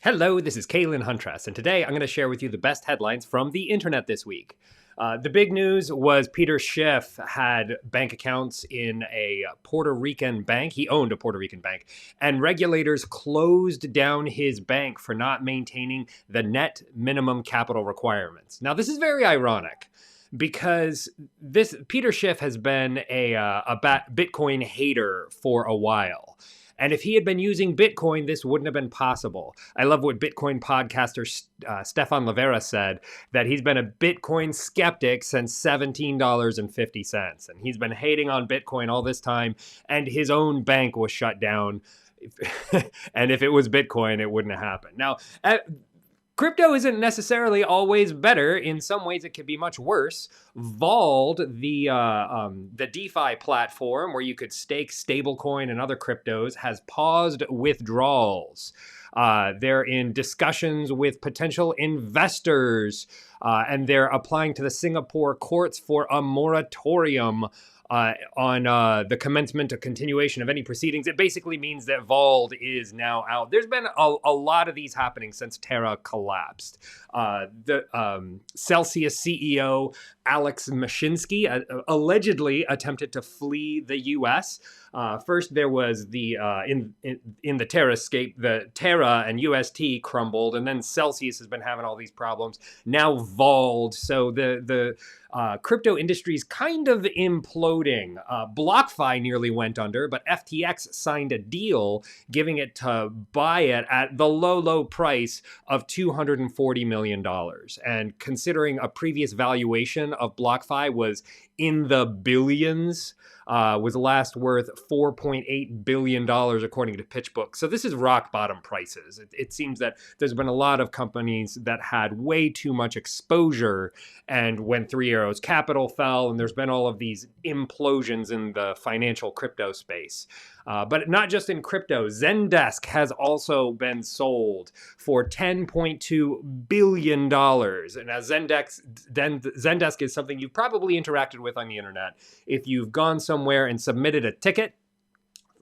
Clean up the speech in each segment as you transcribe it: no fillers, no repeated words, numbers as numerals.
Hello, this is Caelan Huntress, and today I'm going to share with you the best headlines from the internet this week. The big news was Peter Schiff had bank accounts in a Puerto Rican bank. He owned a Puerto Rican bank, and regulators closed down his bank for not maintaining the net minimum capital requirements. Now, this is very ironic because this Peter Schiff has been a Bitcoin hater for a while. And if he had been using Bitcoin, this wouldn't have been possible. I love what Bitcoin podcaster Stefan Livera said, that he's been a Bitcoin skeptic since $17.50. And he's been hating on Bitcoin all this time, and his own bank was shut down. And if it was Bitcoin, it wouldn't have happened. Now, crypto isn't necessarily always better. In some ways, it could be much worse. Vauld, the DeFi platform where you could stake stablecoin and other cryptos, has paused withdrawals. They're in discussions with potential investors, and they're applying to the Singapore courts for a moratorium on the commencement or continuation of any proceedings. It basically means that Vauld is now out. There's been a lot of these happening since Terra collapsed. The Celsius CEO Alex Mashinsky allegedly attempted to flee the U.S. First, there was the in the Terra escape, the Terra and UST crumbled, and then Celsius has been having all these problems. Now Vauld. So the crypto industry is kind of imploding. BlockFi nearly went under, but FTX signed a deal giving it to buy it at the low price of $240 million. And considering a previous valuation of BlockFi was in the billions, was last worth $4.8 billion according to PitchBook. So this is rock bottom prices. It seems that there's been a lot of companies that had way too much exposure, and when Three Arrows Capital fell, and there's been all of these implosions in the financial crypto space. But not just in crypto. Zendesk has also been sold for $10.2 billion. And as Zendesk is something you've probably interacted with on the internet. If you've gone somewhere and submitted a ticket,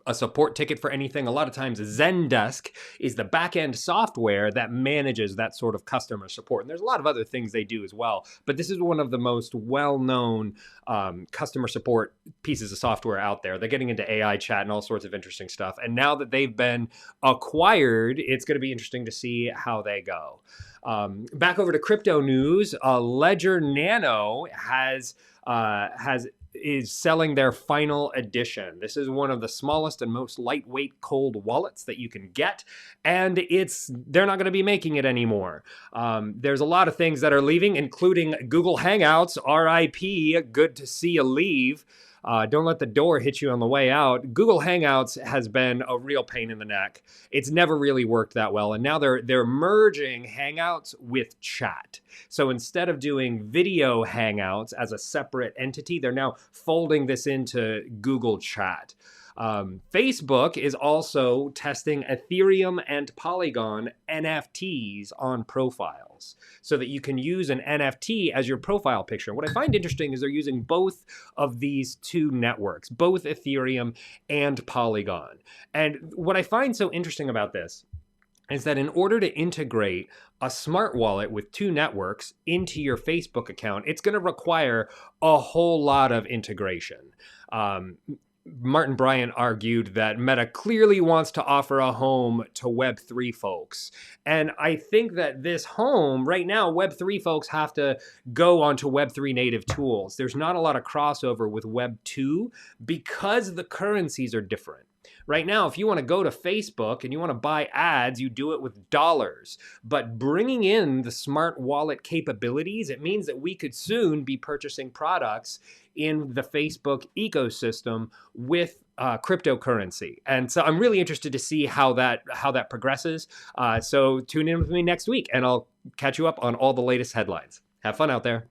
a support ticket for anything, a lot of times Zendesk is the back-end software that manages that sort of customer support. And there's a lot of other things they do as well, but this is one of the most well-known customer support pieces of software out there. They're getting into AI chat and all sorts of interesting stuff. And now that they've been acquired, it's going to be interesting to see how they go. Back over to crypto news, Ledger Nano is selling their final edition. This is one of the smallest and most lightweight cold wallets that you can get, and they're not going to be making it anymore. There's a lot of things that are leaving, including Google Hangouts, RIP, good to see you leave. Don't let the door hit you on the way out. Google Hangouts has been a real pain in the neck. It's never really worked that well. And now they're merging Hangouts with chat. So instead of doing video Hangouts as a separate entity, they're now folding this into Google Chat. Facebook is also testing Ethereum and Polygon NFTs on profiles so that you can use an NFT as your profile picture. What I find interesting is they're using both of these two networks, both Ethereum and Polygon. And what I find so interesting about this is that in order to integrate a smart wallet with two networks into your Facebook account, it's going to require a whole lot of integration. Martin Bryant argued that Meta clearly wants to offer a home to Web3 folks. And I think that this home, right now, Web3 folks have to go onto Web3 native tools. There's not a lot of crossover with Web2 because the currencies are different. Right now, if you want to go to Facebook and you want to buy ads, you do it with dollars. But bringing in the smart wallet capabilities, it means that we could soon be purchasing products in the Facebook ecosystem with cryptocurrency. And so I'm really interested to see how that progresses. So tune in with me next week, and I'll catch you up on all the latest headlines. Have fun out there.